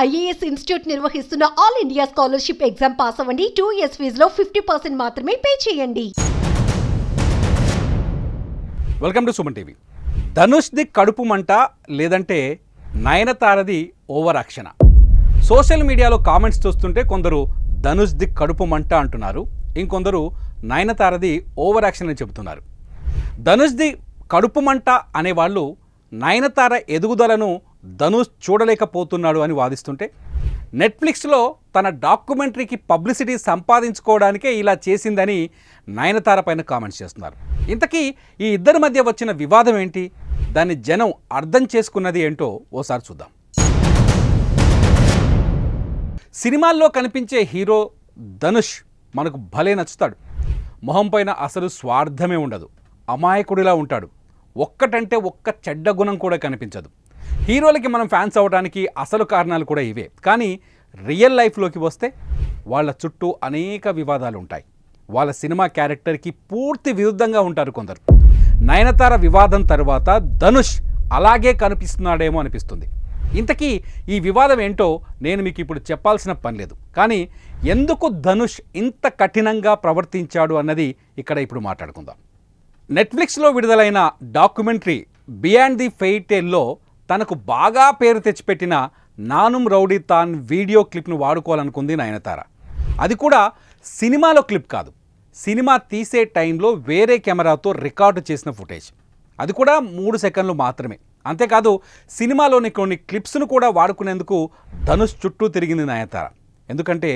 IAS institute నిర్వహిస్తున్న all India scholarship exam pass అవ్వండి. 2 years ఫీజులో 50% మాత్రమే పే చేయండి. Welcome to Suman TV. ధనుష్ది కడుపు మంట లేదంటే నయనతారది ఓవర్ యాక్షన్. సోషల్ మీడియాలో కామెంట్స్ చూస్తుంటే కొందరు ధనుష్ది కడుపు మంట అంటున్నారు, ఇంకొందరు నయనతారది ఓవర్ యాక్షన్ అని చెబుతున్నారు. ధనుష్ది కడుపు మంట అనేవాళ్ళు నయనతార ఎదుగుదలను ధనుష్ చూడలేకపోతున్నాడు అని వాదిస్తుంటే, నెట్ఫ్లిక్స్లో తన డాక్యుమెంటరీకి పబ్లిసిటీ సంపాదించుకోవడానికే ఇలా చేసిందని నయనతార పైన కామెంట్స్ చేస్తున్నారు. ఇంతకీ ఈ ఇద్దరి మధ్య వచ్చిన వివాదం ఏంటి, దాన్ని జనం అర్థం చేసుకున్నది ఏంటో ఓసారి చూద్దాం. సినిమాల్లో కనిపించే హీరో ధనుష్ మనకు భలే నచ్చుతాడు. మొహం పైన అసలు స్వార్థమే ఉండదు, అమాయకుడిలా ఉంటాడు. ఒక్కటంటే ఒక్క చెడ్డ గుణం కూడా కనిపించదు. హీరోలకి మనం ఫ్యాన్స్ అవ్వడానికి అసలు కారణాలు కూడా ఇవే. కానీ రియల్ లైఫ్లోకి వస్తే వాళ్ళ చుట్టూ అనేక వివాదాలు ఉంటాయి. వాళ్ళ సినిమా క్యారెక్టర్కి పూర్తి విరుద్ధంగా ఉంటారు కొందరు. నయనతార వివాదం తర్వాత ధనుష్ అలాగే కనిపిస్తున్నాడేమో అనిపిస్తుంది. ఇంతకీ ఈ వివాదం ఏంటో నేను మీకు ఇప్పుడు చెప్పాల్సిన పని లేదు. కానీ ఎందుకు ధనుష్ ఇంత కఠినంగా ప్రవర్తించాడు అన్నది ఇక్కడ ఇప్పుడు మాట్లాడుకుందాం. నెట్ఫ్లిక్స్లో విడుదలైన డాక్యుమెంటరీ బియాండ్ ది ఫెయిరీ టేల్లో తనకు బాగా పేరు తెచ్చిపెట్టిన నానుమ్ రౌడీ తాన్ వీడియో క్లిప్ను వాడుకోవాలనుకుంది నయనతార. అది కూడా సినిమాలో క్లిప్ కాదు, సినిమా తీసే టైంలో వేరే కెమెరాతో రికార్డు చేసిన ఫుటేజ్. అది కూడా 3 సెకండ్లు మాత్రమే. అంతేకాదు సినిమాలోని కొన్ని క్లిప్స్ను కూడా వాడుకునేందుకు ధనుష్ చుట్టూ తిరిగింది నయనతార. ఎందుకంటే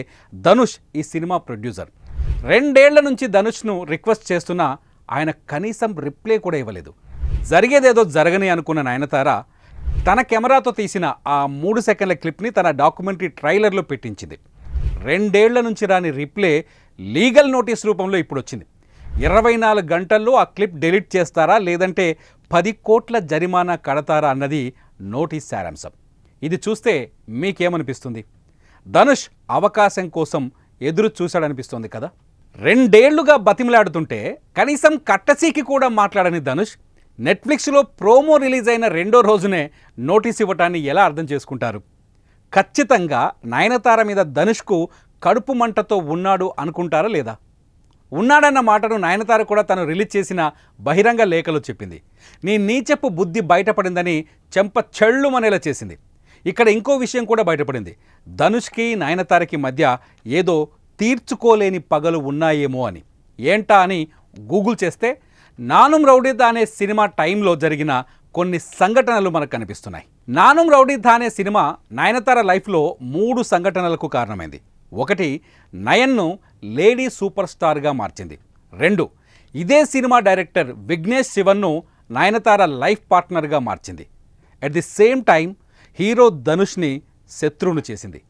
ధనుష్ ఈ సినిమా ప్రొడ్యూసర్. 2 ఏళ్ల నుంచి ధనుష్ను రిక్వెస్ట్ చేస్తున్నా ఆయన కనీసం రిప్లై కూడా ఇవ్వలేదు. జరిగేదేదో జరగని అనుకున్న నయనతార తన కెమెరాతో తీసిన ఆ 3 సెకండ్ల క్లిప్ని తన డాక్యుమెంటరీ ట్రైలర్లో పెట్టించింది. 2 ఏళ్ల నుంచి రాని రిప్లై లీగల్ నోటీస్ రూపంలో ఇప్పుడు వచ్చింది. 24 గంటల్లో ఆ క్లిప్ డిలీట్ చేస్తారా లేదంటే 10 కోట్ల జరిమానా కడతారా అన్నది నోటీస్ సారాంశం. ఇది చూస్తే మీకేమనిపిస్తుంది? ధనుష్ అవకాశం కోసం ఎదురు చూశాడనిపిస్తుంది కదా. 2 ఏళ్లుగా బతిమలాడుతుంటే కనీసం కట్టసీకి కూడా మాట్లాడని ధనుష్ నెట్ఫ్లిక్స్లో ప్రోమో రిలీజ్ అయిన 2వ రోజునే నోటీస్ ఇవ్వటాన్ని ఎలా అర్థం చేసుకుంటారు? ఖచ్చితంగా నయనతార మీద ధనుష్కు కడుపు మంటతో ఉన్నాడు అనుకుంటారా లేదా? ఉన్నాడన్న మాటను నయనతార కూడా తను రిలీజ్ చేసిన బహిరంగ లేఖలో చెప్పింది. నీ నీచపు బుద్ధి బయటపడిందని చెంప చెళ్ళుమనేలా చేసింది. ఇక్కడ ఇంకో విషయం కూడా బయటపడింది. ధనుష్కి నయనతారకి మధ్య ఏదో తీర్చుకోలేని పగలు ఉన్నాయేమో అని. ఏంటా అని గూగుల్ చేస్తే నానుమ్ రౌడీ తాన్ అనే సినిమా టైంలో జరిగిన కొన్ని సంఘటనలు మనకు కనిపిస్తున్నాయి. నానుమ్ రౌడీ తాన్ అనే సినిమా నయనతార లైఫ్లో 3 సంఘటనలకు కారణమైంది. 1, నయన్ను లేడీ సూపర్ స్టార్గా మార్చింది. 2, ఇదే సినిమా డైరెక్టర్ విఘ్నేష్ శివన్ను నయనతార లైఫ్ పార్ట్నర్గా మార్చింది. At the same time hero ధనుష్ని శత్రువును చేసింది.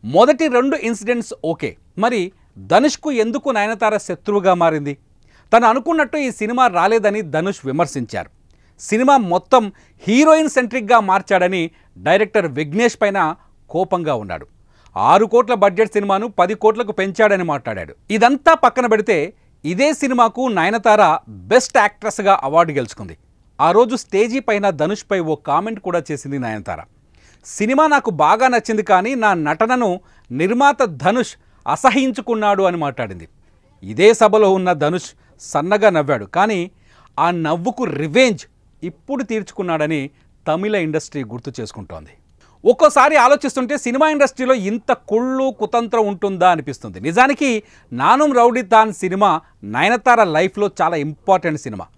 మొదటి 2 ఇన్సిడెంట్స్ ఓకే, మరి ధనుష్కు ఎందుకు నయనతార శత్రువుగా మారింది? తను అనుకున్నట్టు ఈ సినిమా రాలేదని ధనుష్ విమర్శించారు. సినిమా మొత్తం హీరోయిన్ సెంట్రిక్గా మార్చాడని డైరెక్టర్ విఘ్నేష్ పైన కోపంగా ఉన్నాడు. 6 కోట్ల బడ్జెట్ సినిమాను 10 కోట్లకు పెంచాడని మాట్లాడాడు. ఇదంతా పక్కన పెడితే ఇదే సినిమాకు నయనతార బెస్ట్ యాక్ట్రెస్గా అవార్డు గెలుచుకుంది. ఆ రోజు స్టేజీ పైన ధనుష్పై ఓ కామెంట్ కూడా చేసింది నయనతార. సినిమా నాకు బాగా నచ్చింది కానీ నా నటనను నిర్మాత ధనుష్ అసహించుకున్నాడు అని మాట్లాడింది. ఇదే సభలో ఉన్న ధనుష్ సన్నగా నవ్వాడు, కానీ ఆ నవ్వుకు రివెంజ్ ఇప్పుడు తీర్చుకున్నాడని తమిళ ఇండస్ట్రీ గుర్తు చేసుకుంటోంది. ఒక్కోసారి ఆలోచిస్తుంటే సినిమా ఇండస్ట్రీలో ఇంత కుళ్ళు కుతంత్రం ఉంటుందా అనిపిస్తుంది. నిజానికి నానుమ్ రౌడీ తాన్ సినిమా నయనతార లైఫ్లో చాలా ఇంపార్టెంట్ సినిమా.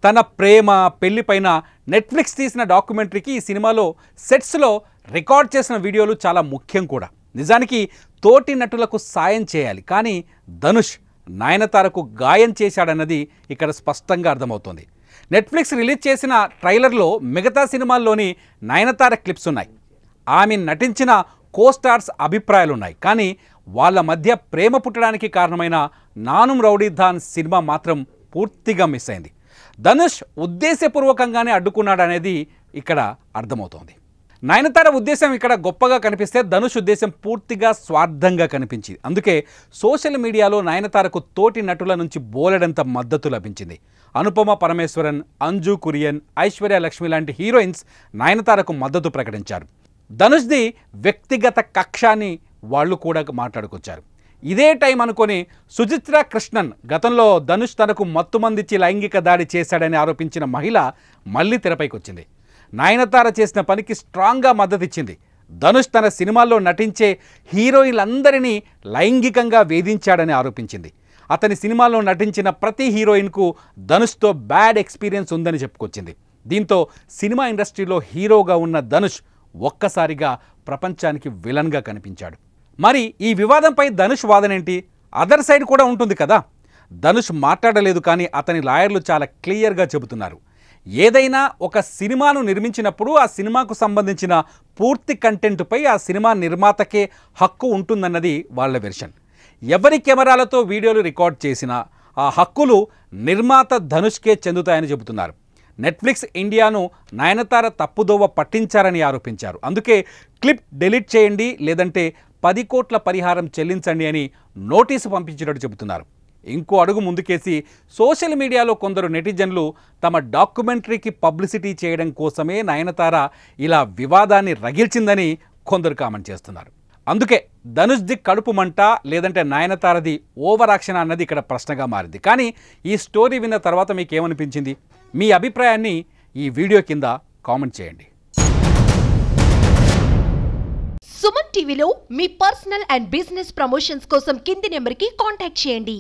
తన ప్రేమ పెళ్లి పైన నెట్ఫ్లిక్స్ తీసిన డాక్యుమెంటరీకి ఈ సినిమాలో సెట్స్లో రికార్డ్ చేసిన వీడియోలు చాలా ముఖ్యం కూడా. నిజానికి తోటి నటులకు సాయం చేయాలి, కానీ ధనుష్ నయనతారకు గాయం చేశాడన్నది ఇక్కడ స్పష్టంగా అర్థమవుతోంది. నెట్ఫ్లిక్స్ రిలీజ్ చేసిన ట్రైలర్లో మిగతా సినిమాల్లోని నయనతార క్లిప్స్ ఉన్నాయి, ఆమె నటించిన కోస్టార్స్ అభిప్రాయాలున్నాయి. కానీ వాళ్ళ మధ్య ప్రేమ పుట్టడానికి కారణమైన నానుమ్ రౌడీ తాన్ సినిమా మాత్రం పూర్తిగా మిస్ అయింది. ధనుష్ ఉద్దేశపూర్వకంగానే అడ్డుకున్నాడనేది ఇక్కడ అర్థమవుతోంది. నయనతార ఉద్దేశం ఇక్కడ గొప్పగా కనిపిస్తే ధనుష్ ఉద్దేశం పూర్తిగా స్వార్థంగా కనిపించింది. అందుకే సోషల్ మీడియాలో నయనతారకు తోటి నటుల నుంచి బోలెడంత మద్దతు లభించింది. అనుపమ పరమేశ్వరన్, అంజు కురియన్, ఐశ్వర్య లక్ష్మి లాంటి హీరోయిన్స్ నయనతారకు మద్దతు ప్రకటించారు. ధనుష్ది వ్యక్తిగత కక్ష అని వాళ్ళు కూడా మాట్లాడుకొచ్చారు. ఇదే టైం అనుకొని సుచిత్ర కృష్ణన్, గతంలో ధనుష్ తనకు మత్తుమందిచ్చి లైంగిక దాడి చేశాడని ఆరోపించిన మహిళ మళ్ళీ తెరపైకి వచ్చింది. నయనతార చేసిన పనికి స్ట్రాంగ్గా మద్దతిచ్చింది. ధనుష్ తన సినిమాల్లో నటించే హీరోయిన్లందరినీ లైంగికంగా వేధించాడని ఆరోపించింది. అతని సినిమాల్లో నటించిన ప్రతి హీరోయిన్కు ధనుష్తో బ్యాడ్ ఎక్స్పీరియన్స్ ఉందని చెప్పుకొచ్చింది. దీంతో సినిమా ఇండస్ట్రీలో హీరోగా ఉన్న ధనుష్ ఒక్కసారిగా ప్రపంచానికి విలన్గా కనిపించాడు. మరి ఈ వివాదంపై ధనుష్ వాదనేంటి? అదర్ సైడ్ కూడా ఉంటుంది కదా. ధనుష్ మాట్లాడలేదు, కానీ అతని లాయర్లు చాలా క్లియర్గా చెబుతున్నారు. ఏదైనా ఒక సినిమాను నిర్మించినప్పుడు ఆ సినిమాకు సంబంధించిన పూర్తి కంటెంట్పై ఆ సినిమా నిర్మాతకే హక్కు ఉంటుందన్నది వాళ్ళ వెర్షన్. ఎవరి కెమెరాలతో వీడియోలు రికార్డ్ చేసినా ఆ హక్కులు నిర్మాత ధనుష్కే చెందుతాయని చెబుతున్నారు. నెట్ఫ్లిక్స్ ఇండియాను నయనతార తప్పుదోవ పట్టించారని ఆరోపించారు. అందుకే క్లిప్ డిలీట్ చేయండి, లేదంటే 10 కోట్ల పరిహారం చెల్లించండి అని నోటీసు పంపించినట్టు చెబుతున్నారు. ఇంకో అడుగు ముందుకేసి సోషల్ మీడియాలో కొందరు నెటిజన్లు తమ డాక్యుమెంటరీకి పబ్లిసిటీ చేయడం కోసమే నయనతార ఇలా వివాదాన్ని రగిల్చిందని కొందరు కామెంట్ చేస్తున్నారు. అందుకే ధనుష్ది కడుపు మంట, లేదంటే నయనతారది ఓవర్ యాక్షన్ అన్నది ఇక్కడ ప్రశ్నగా మారింది. కానీ ఈ స్టోరీ విన్న తర్వాత మీకు ఏమనిపించింది? మీ అభిప్రాయాన్ని ఈ వీడియో కింద కామెంట్ చేయండి. సుమన్ టీవీలో మీ పర్సనల్ అండ్ బిజినెస్ ప్రమోషన్స్ కోసం కింది నెంబర్కి కాంటాక్ట్ చేయండి.